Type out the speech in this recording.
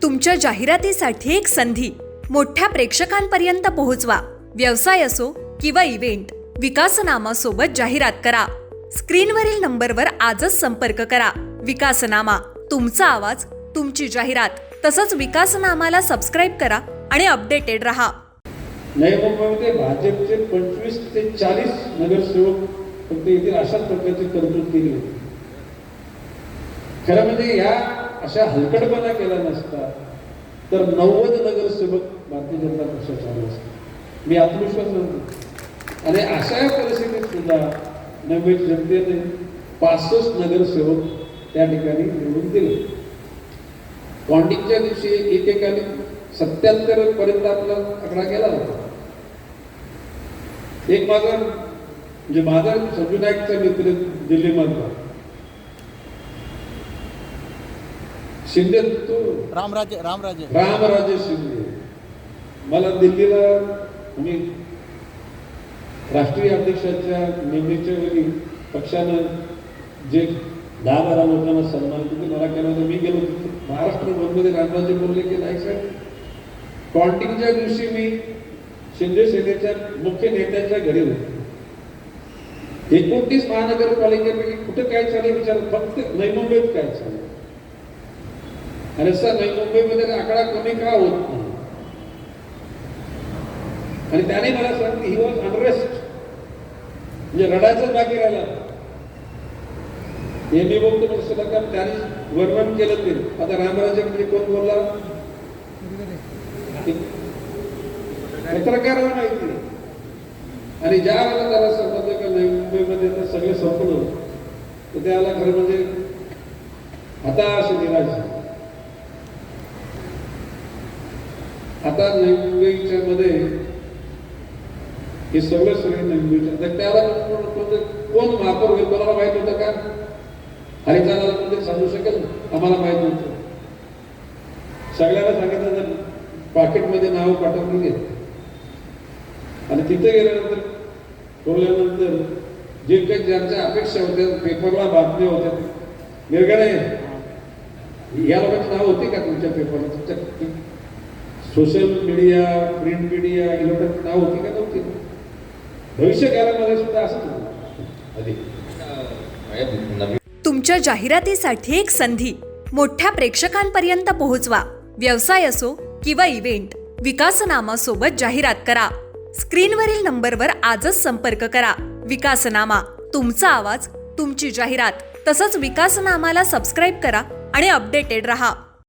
तुमच्या जाहिरातीसाठी एक संधी मोठ्या प्रेक्षकांपर्यंत पोहोचवा. व्यवसाय असो किंवा इव्हेंट, विकासनामा सोबत जाहिरात करा. स्क्रीनवरील नंबरवर आजच संपर्क करा. विकासनामा, तुमचा आवाज, तुमची जाहिरात. तसंच विकासनामाला सबस्क्राईब करा आणि अपडेटेड रहा. नवी मुंबईमध्ये भाजपचे 25 ते 40 नगरसेवक फक्त येथील अशाच प्रकारची तरतूद केली होती. खरं म्हणजे या अशा हलकटपणा केला नसता तर 90 नगरसेवक भारतीय जनता पक्षाचे आले असते. मी आत्मविश्वास करतो. आणि अशा परिस्थितीत सुद्धा नवी जनतेने 65 नगरसेवक त्या ठिकाणी निवडून दिले. काउंटिंगच्या दिवशी एकेकाने 77 पर्यंत आपला आकडा गेला होता. एक माझा म्हणजे माझा संजू नाईकचा मित्र दिल्लीमधला शिंदे, तो रामराजे शिंदे, मला दिल्लीला मी राष्ट्रीय अध्यक्षाच्या नेमणुकीच्या वेळी पक्षानं जे 10-12 लोकांना सन्मान दिले मला केला होता. मी गेलो महाराष्ट्र भवनमध्ये. रामराजे बोलले की नाही साहेब, काउंटिंगच्या दिवशी मी शिंदे सेनेच्या मुख्य नेत्यांच्या घरी होतो. 29 महानगरपालिकेपैकी कुठे काय चालू विचार, फक्त नवी मुंबईत काय चालू. आणि असं नवी मुंबईमध्ये आकडा कमी का होत नाही. आणि त्याने मला सांगितलं ही वॉज अनरेस्ट, म्हणजे रडायचं बाकी राहिला. हे मी बोलतो नसलं का त्याने वर्णन केलं ते. आता रामराजे म्हणजे कोण बोलला, पत्रकाराला माहिती. आणि ज्या वेळेला त्याला समजलं का नवी मुंबईमध्ये सगळे संपलं तर त्याला खरं म्हणजे हताश निराश. आता नवी मुंबईच्या मध्ये हे सगळं नवी मुंबईच्या, त्याला कोण महापौर होईल कोणाला माहित होतं का? हरिचानाला कोणते सांगू शकेल? आम्हाला माहित होतं. सगळ्यांना सांगितलं तर पाकिटमध्ये नाव पाठवून दिले. आणि तिथे गेल्यानंतर बोलल्यानंतर जे काही ज्यांच्या अपेक्षा होत्या, पेपरला बातम्या होत्या, निर्गणे या लोकांची नाव होती का तुमच्या पेपरला? तुमच्या social media, print media, electronic नाव होती का नव्हती? भविष्य काळामध्ये सुद्धा असंच होतं. तुमच्या जाहिरातीसाठी एक संधी मोठ्या प्रेक्षकांपर्यंत पोहोचवा. व्यवसाय असो किंवा इव्हेंट, विकासनामा सोबत जाहिरात करा. स्क्रीनवरील नंबरवर आजच संपर्क करा. विकासनामा, तुमचा आवाज, तुमची जाहिरात. तसंच विकासनामाला सबस्क्राईब करा आणि अपडेटेड रहा.